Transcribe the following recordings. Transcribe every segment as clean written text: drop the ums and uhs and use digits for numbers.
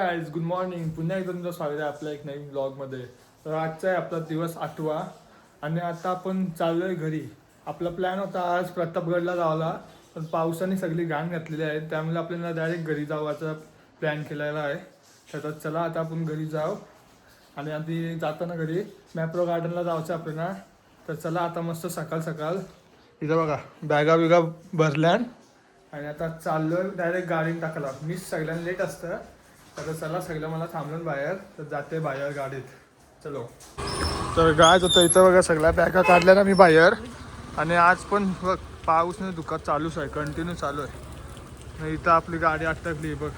Guys, good morning. पुन्हा एकदा तुमचं स्वागत आहे आपल्या एक नवीन ब्लॉगमध्ये. तर आजचा आहे आपला दिवस 8वा आणि आता आपण चाललोय घरी. आपला प्लॅन होता आज प्रतापगडला जायला, पण पावसाने सगळी घाण घातलेली आहे, त्यामुळे आपल्याला डायरेक्ट घरी जावायचा प्लॅन केलेला आहे. तर चला आता आपण घरी जाऊ आणि आधी जाताना घरी मॅप्रो गार्डनला जायचं आपल्याला. तर चला आता मस्त सकाळ सकाळ इथं बघा बॅगा बिगा भरल्यान आणि आता चाललोय डायरेक्ट गाडीने टाकायला. मीच सगळ्यांना लेट असतं, तर चला सगळं मला थांबलं बाहेर, तर जाते बाहेर गाडीत. चलो. तर गाय होतं इथं बघा सगळ्या बॅगा काढल्या ना मी बाहेर. आणि आज पण बघ पाऊस नाही दुकान चालूच आहे, कंटिन्यू चालू आहे. इथं आपली गाडी अटकली बघ,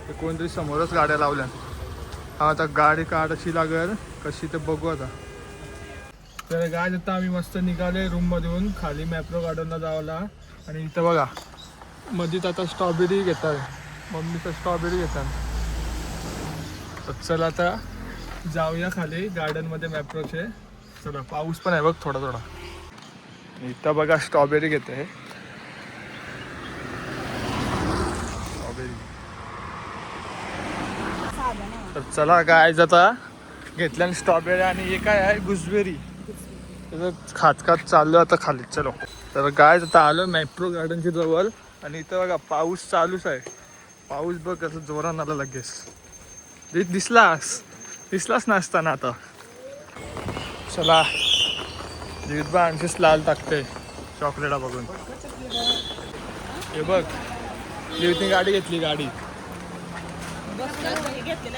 ते कोणतरी समोरच गाड्या लावल्या. हा आता गाडी काढायची लागेल कशी तर बघू आता. तर गाय आता आम्ही मस्त निघाले रूममधून खाली मॅप्रो गार्डनला जायला. आणि इथं बघा मध्येच आता स्ट्रॉबेरी घेतात, मम्मीचं स्ट्रॉबेरी घेतात. तर चला आता जाऊया खाली गार्डनमध्ये मॅप्रोचे. चला पाऊस पण आहे बघ थोडा थोडा. इथं बघा स्ट्रॉबेरी घेते स्ट्रॉबेरी. तर चला काय आता घेतल्या स्ट्रॉबेरी आणि हे काय आहे गुजबेरी, त्याचं खात खात चाललो आता खाली. चलो. तर काय आता आलो मॅप्रो गार्डनच्या जवळ आणि इथं बघा पाऊस चालूच आहे. पाऊस बघ कसं जोरान आला लगेच. दिसलास नसताना आता. चला दिवसभर आणखीच लाल टाकते चॉकलेटा बघून. हे बघ दिवसनी गाडी घेतली गाडी.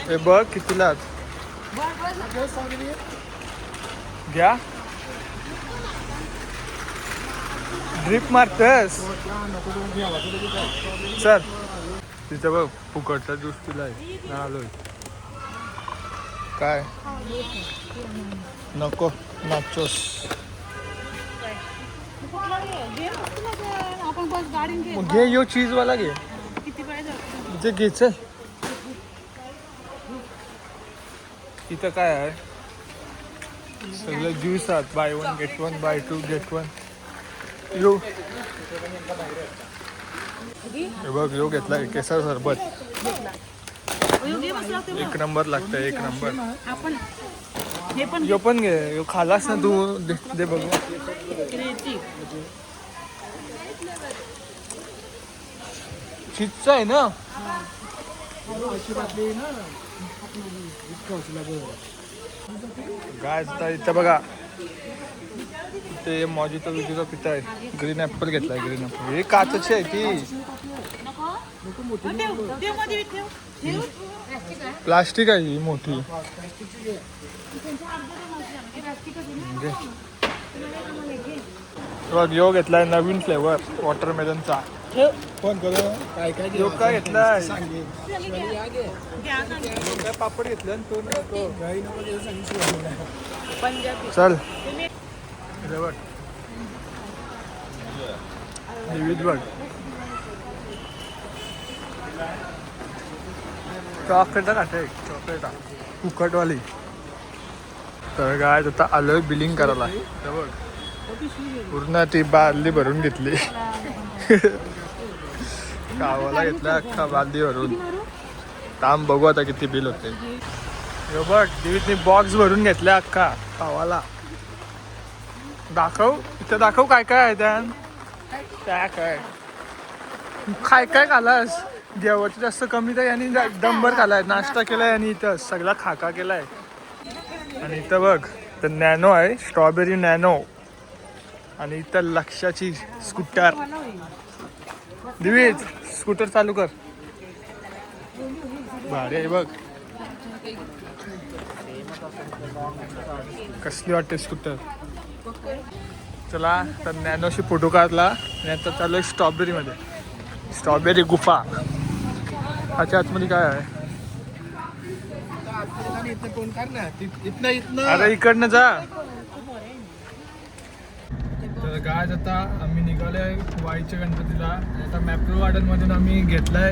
हे बघ कितीला घ्या. ड्रिप मारतस सर. तिथं बघ फुकटचा ज्यूस पिलाय ना आलोय. काय नको नाचोस. मग घे यो चीजवाला घे जे घ्यायचं. इथं काय आहे सगळं ज्यूस आहेत, बाय 1 गेट 1 बाय 2 गेट 1. यो हे बघ यो घेतलाय केसर सरबत, एक नंबर लागतं एक नंबर. यो पण घे, यो खालास ना तू. दे बघू. चीजचं आहे ना. गाय इथं बघा ते मॉजितो विजितो पिताय. ग्रीन ॲपल घेतलाय, ग्रीन ॲपल. हे काचची आहे ती, प्लास्टिक आहे ही मोठी. बघ यो घेतलाय नवीन फ्लेवर वॉटरमेलनचा. फोन करू काय काय काय घेतलाय. काय पापड घेतलं चल. बघ विविध बघ चॉकलेटा खाते चॉकलेटा फुकटवाली. तर काय आता आलोय बिलिंग करायला. बघ पूर्ण ती बादली भरून घेतली. गावाला घेतला अख्खा बादली भरून. काम बघू आता किती बिल होते. बघ दिवीतनी बॉक्स भरून घेतल्या अख्खा गावाला. दाखव इथं दाखव काय काय आहे त्या काय काय काय खालास. जेवणाचं जास्त कमी तर यांनी डंबर खालाय, नाश्ता केलाय आणि इथं सगळा खाका केलाय. आणि इथं बघ तर नॅनो आहे, स्ट्रॉबेरी नॅनो. आणि इथं लक्षाची स्कूटर. दिवीज स्कूटर चालू कर. भारी आहे बघ कसली वाटते स्कूटर. चला तर नॅनोशी फोटो काढला आणि आता चालू आहे स्ट्रॉबेरीमध्ये. स्ट्रॉबेरी गुफा. अच्छा आतमध्ये काय आहे. अरे इकडनं जा. तर गाय आता आम्ही निघालोय वाईच्या गणपतीला. आता मॅप्रो गार्डन मधून आम्ही घेतलाय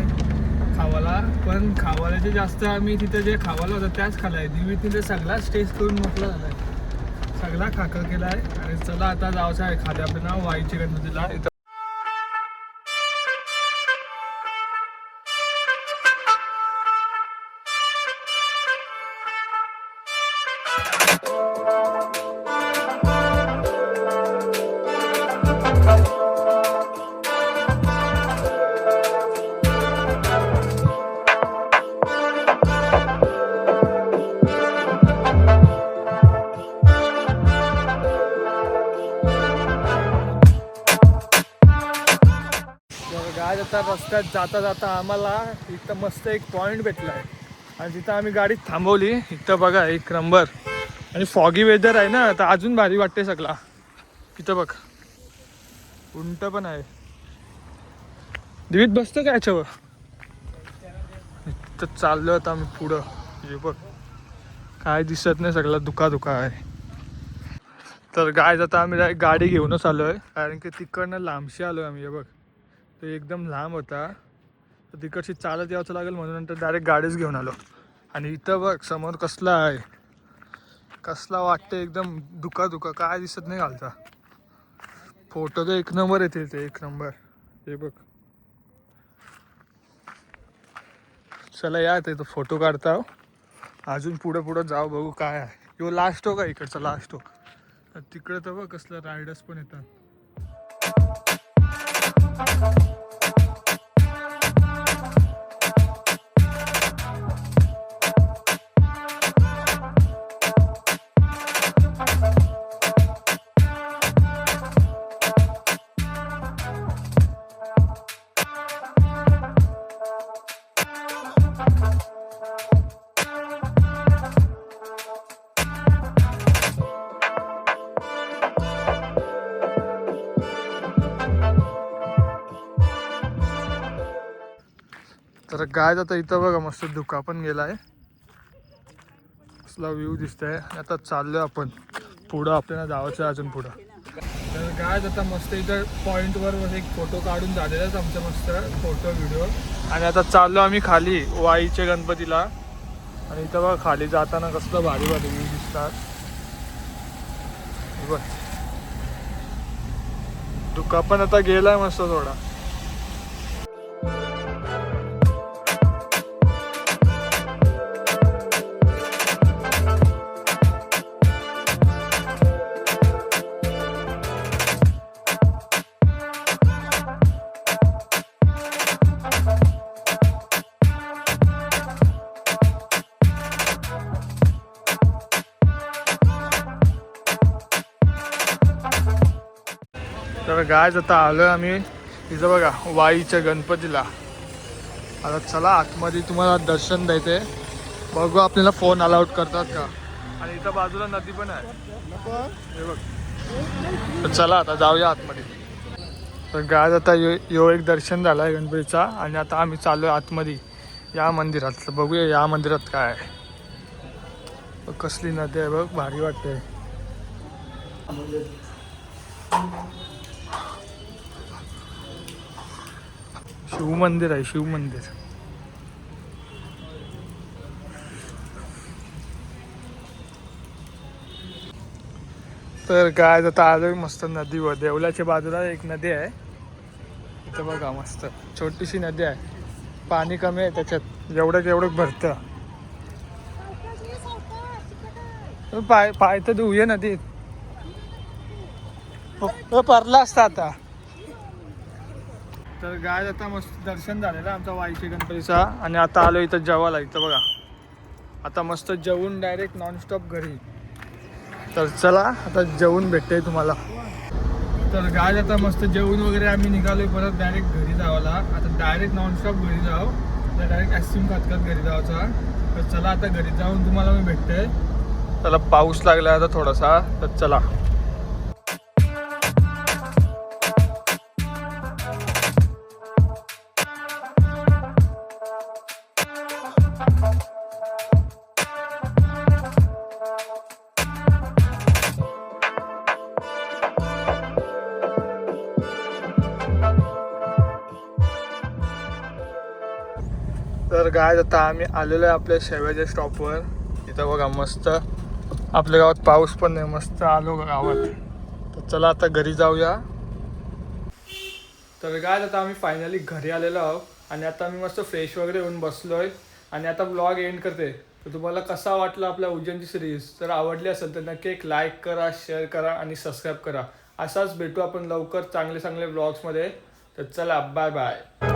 खावाला, पण खावाल्याचे जास्त आम्ही तिथे जे खावाला होतं त्याच खाल्लाय. दिवी तिथे सगळा टेस्ट करून मोकळा झालाय, सगळा खाका केलाय. आणि चला आता जायचं आहे खाली आपल्याला वाईच्या गणपतीला. गाय आता रस्त्यात जाता जाता आम्हाला इथं मस्त एक पॉईंट भेटला आहे आणि तिथं आम्ही गाडी थांबवली. इथं बघा एक नंबर आणि फॉगी वेदर आहे ना, तर अजून भारी वाटते सगळा. इथं बघ उंट पण आहे. दिवीत बसतं काय याच्यावर. इथं चाललो आता आम्ही पुढं. हे बघ काय दिसत नाही, सगळा धुका धुका आहे. तर गाय आता आम्ही गाडी घेऊनच आलो आहे, कारण की तिकडनं लांबशी आलो आम्ही. हे बघ तो एकदम लांब होता, तर तिकडची चालत यावंचं लागेल म्हणून नंतर डायरेक्ट गाडीच घेऊन आलो. आणि इथं बघ समोर कसला आहे, कसला वाटतं एकदम धुका धुका, काय दिसत नाही घालता. फोटो तर एक नंबर येतील ते, एक नंबर. हे बघ चला या ते फोटो काढता. अजून पुढं पुढं जाऊ बघू काय आहे. यो लास्ट हो का इकडचा लास्ट हो. तिकडे तर बघ कसलं रायडर्स पण येतात. तर गाय आता इथं बघा मस्त धुका पण गेलाय, कसला व्ह्यू दिसतंय. आता चाललोय आपण पुढं, आपल्याला जायचं अजून पुढं. तर गाय आता मस्त इथं पॉईंटवर एक फोटो काढून झालेला आहे आमचा मस्त फोटो व्हिडिओ. आणि आता चाललो आम्ही खाली वाईच्या गणपतीला. आणि इथं बघा खाली जाताना कसलं भारी भारी व्ह्यू दिसतात. बघ धुका पण आता गेलाय मस्त थोडा. तर गाय आता आलोय आम्ही इथं बघा वाईच्या गणपतीला. आता चला आतमध्ये तुम्हाला दर्शन द्यायचे, बघू आपल्याला फोन अलाउड करतात का. आणि इथं बाजूला नदी पण आहे हे बघ. तर चला आता जाऊया आतमध्ये. तर गाय आता यो एक दर्शन झालं आहे गणपतीचा. आणि आता आम्ही चालू आहे आतमध्ये या मंदिरात. तर बघूया या मंदिरात काय आहे. कसली नदी आहे बघ, भारी वाटते. शिव मंदिर आहे, शिव मंदिर. तर काय आता आलोय मस्त नदीवर. देवलाच्या बाजूला एक नदी आहे इथं बघा, मस्त छोटीशी नदी आहे. पाणी कमी आहे त्याच्यात, एवढं भरतं. पाय तर धुये नदीत परला असता आता. तर गाय आता मस्त दर्शन झालेलं आमचा वाईच्या गणपतीचा. आणि आता आलो इथं जेवायला. इथं बघा आता मस्त जेवून डायरेक्ट नॉनस्टॉप घरी. तर चला आता जेवून भेटते तुम्हाला. तर गाय आता मस्त जेवून वगैरे आम्ही निघालो परत डायरेक्ट घरी जावाला. आता डायरेक्ट नॉनस्टॉप घरी जाऊ, तर डायरेक्ट आईस्क्रीम खात खात घरी जायचा. तर चला आता घरी जाऊन तुम्हाला मी भेटते. त्याला पाऊस लागला आता थोडासा, तर चला. तर गाय आता आम्ही आलेलो आहे आपल्या शेवयाच्या स्टॉपवर. इथं बघा मस्त आपल्या गावात पाऊस पण नाही, मस्त आलो गावात. तर चला आता घरी जाऊया. तर गाय आता आम्ही फायनली घरी आलेलो आहोत. आणि आता मी मस्त फ्रेश वगैरे होऊन बसलोय आणि आता ब्लॉग एंड करते. तर तुम्हाला कसा वाटला आपल्या उज्जैनची सिरीज, जर आवडली असेल तर नक्की एक लाईक करा, शेअर करा आणि सबस्क्राईब करा. असाच भेटू आपण लवकर चांगले चांगले ब्लॉग्समध्ये. तर चला, बाय बाय.